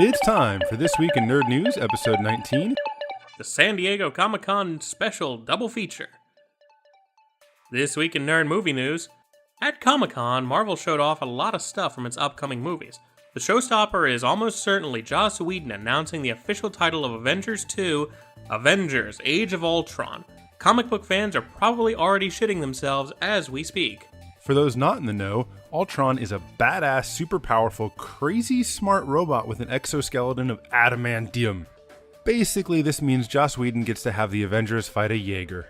It's time for This Week in Nerd News, episode 19. The San Diego Comic-Con special double feature. This Week in Nerd Movie News. At Comic-Con, Marvel showed off a lot of stuff from its upcoming movies. The showstopper is almost certainly Joss Whedon announcing the official title of Avengers 2, Avengers: Age of Ultron. Comic book fans are probably already shitting themselves as we speak. For those not in the know, Ultron is a badass, super powerful, crazy smart robot with an exoskeleton of adamantium. Basically, this means Joss Whedon gets to have the Avengers fight a Jaeger.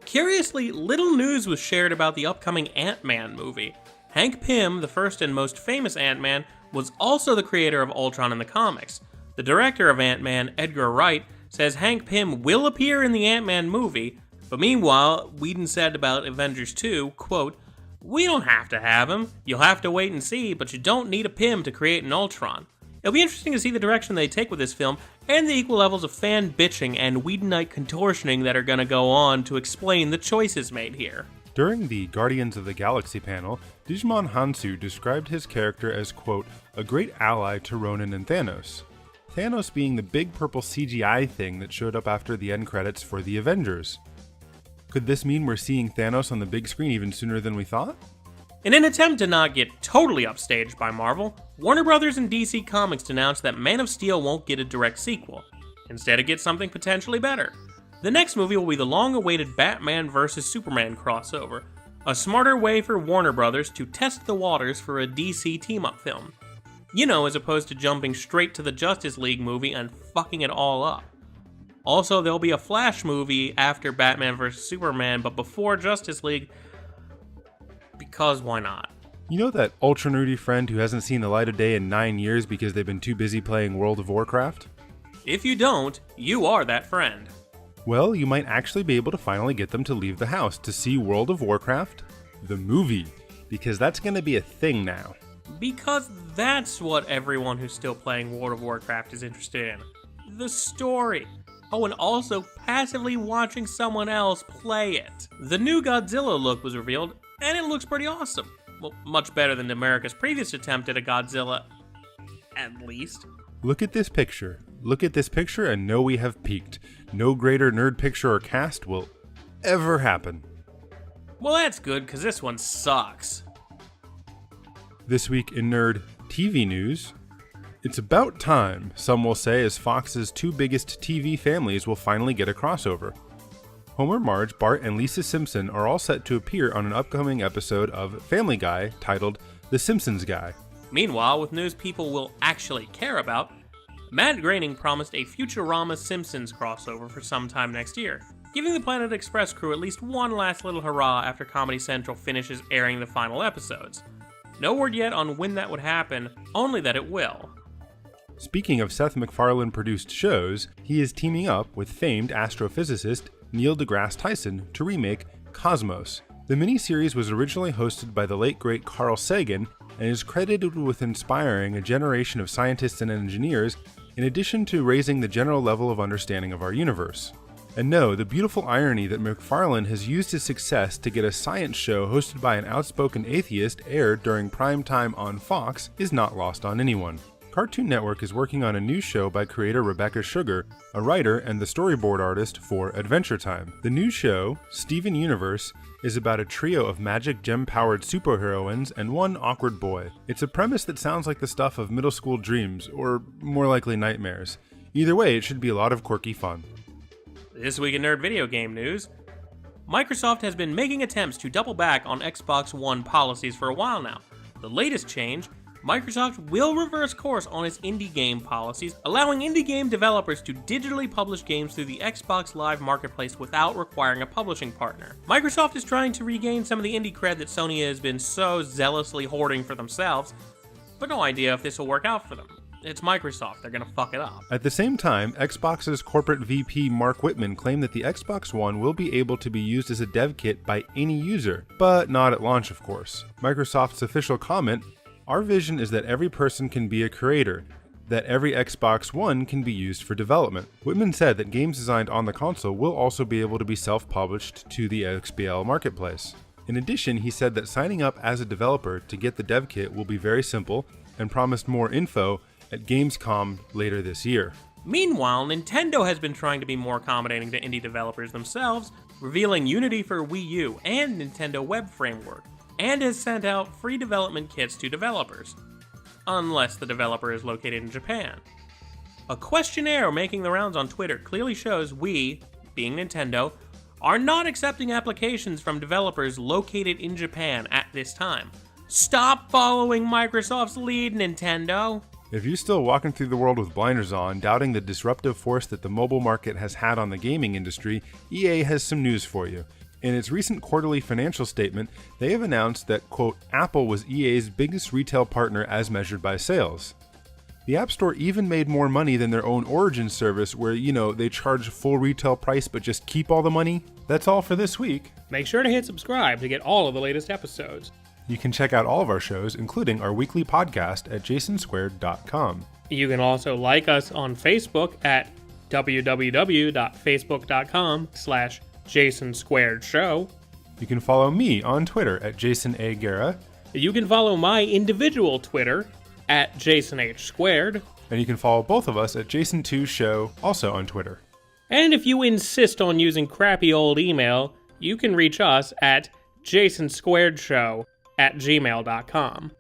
Curiously, little news was shared about the upcoming Ant-Man movie. Hank Pym, the first and most famous Ant-Man, was also the creator of Ultron in the comics. The director of Ant-Man, Edgar Wright, says Hank Pym will appear in the Ant-Man movie, but meanwhile, Whedon said about Avengers 2, quote, "We don't have to have him. You'll have to wait and see, but you don't need a Pym to create an Ultron." It'll be interesting to see the direction they take with this film, and the equal levels of fan bitching and Whedonite contortioning that are gonna go on to explain the choices made here. During the Guardians of the Galaxy panel, Djimon Hounsou described his character as, quote, "a great ally to Ronan and Thanos." Thanos being the big purple CGI thing that showed up after the end credits for the Avengers. Could this mean we're seeing Thanos on the big screen even sooner than we thought? In an attempt to not get totally upstaged by Marvel, Warner Bros. And DC Comics announced that Man of Steel won't get a direct sequel. Instead, it gets something potentially better. The next movie will be the long-awaited Batman vs. Superman crossover, a smarter way for Warner Bros. To test the waters for a DC team-up film. You know, as opposed to jumping straight to the Justice League movie and fucking it all up. Also, there'll be a Flash movie after Batman vs. Superman, but before Justice League, because why not? You know that ultra nerdy friend who hasn't seen the light of day in 9 years because they've been too busy playing World of Warcraft? If you don't, you are that friend. Well, you might actually be able to finally get them to leave the house to see World of Warcraft, the movie, because that's going to be a thing now. Because that's what everyone who's still playing World of Warcraft is interested in. The story. Oh, and also passively watching someone else play it. The new Godzilla look was revealed, and it looks pretty awesome. Well, much better than America's previous attempt at a Godzilla, at least. Look at this picture. Look at this picture and know we have peaked. No greater nerd picture or cast will ever happen. Well, that's good, because this one sucks. This week in nerd TV news, it's about time, some will say, as Fox's two biggest TV families will finally get a crossover. Homer, Marge, Bart, and Lisa Simpson are all set to appear on an upcoming episode of Family Guy titled The Simpsons Guy. Meanwhile, with news people will actually care about, Matt Groening promised a Futurama Simpsons crossover for sometime next year, giving the Planet Express crew at least one last little hurrah after Comedy Central finishes airing the final episodes. No word yet on when that would happen, only that it will. Speaking of Seth MacFarlane-produced shows, he is teaming up with famed astrophysicist Neil deGrasse Tyson to remake Cosmos. The miniseries was originally hosted by the late great Carl Sagan and is credited with inspiring a generation of scientists and engineers, in addition to raising the general level of understanding of our universe. And no, the beautiful irony that MacFarlane has used his success to get a science show hosted by an outspoken atheist aired during prime time on Fox is not lost on anyone. Cartoon Network is working on a new show by creator Rebecca Sugar, a writer and the storyboard artist for Adventure Time. The new show, Steven Universe, is about a trio of magic gem-powered superheroines and one awkward boy. It's a premise that sounds like the stuff of middle school dreams, or more likely nightmares. Either way, it should be a lot of quirky fun. This week in nerd video game news, Microsoft has been making attempts to double back on Xbox One policies for a while now. The latest change, Microsoft will reverse course on its indie game policies, allowing indie game developers to digitally publish games through the Xbox Live Marketplace without requiring a publishing partner. Microsoft is trying to regain some of the indie cred that Sony has been so zealously hoarding for themselves, but no idea if this will work out for them. It's Microsoft, they're gonna fuck it up. At the same time, Xbox's corporate VP Mark Whitman claimed that the Xbox One will be able to be used as a dev kit by any user, but not at launch, of course. Microsoft's official comment, "Our vision is that every person can be a creator, that every Xbox One can be used for development." Whitman said that games designed on the console will also be able to be self-published to the XBL marketplace. In addition, he said that signing up as a developer to get the dev kit will be very simple, and promised more info at Gamescom later this year. Meanwhile, Nintendo has been trying to be more accommodating to indie developers themselves, revealing Unity for Wii U and Nintendo Web Framework, and has sent out free development kits to developers, unless the developer is located in Japan. A questionnaire making the rounds on Twitter clearly shows we, being Nintendo, are not accepting applications from developers located in Japan at this time. Stop following Microsoft's lead, Nintendo! If you're still walking through the world with blinders on, doubting the disruptive force that the mobile market has had on the gaming industry, EA has some news for you. In its recent quarterly financial statement, they have announced that, quote, Apple was EA's biggest retail partner as measured by sales. The App Store even made more money than their own Origin service where, they charge full retail price but just keep all the money. That's all for this week. Make sure to hit subscribe to get all of the latest episodes. You can check out all of our shows, including our weekly podcast at jasonsquared.com. You can also like us on Facebook at www.facebook.com/JasonSquaredShow. You can follow me on Twitter at Jason A. Guerra. You can follow my individual Twitter at JasonH2. And you can follow both of us at Jason2Show, also on Twitter. And if you insist on using crappy old email, you can reach us at jasonsquaredshow@gmail.com.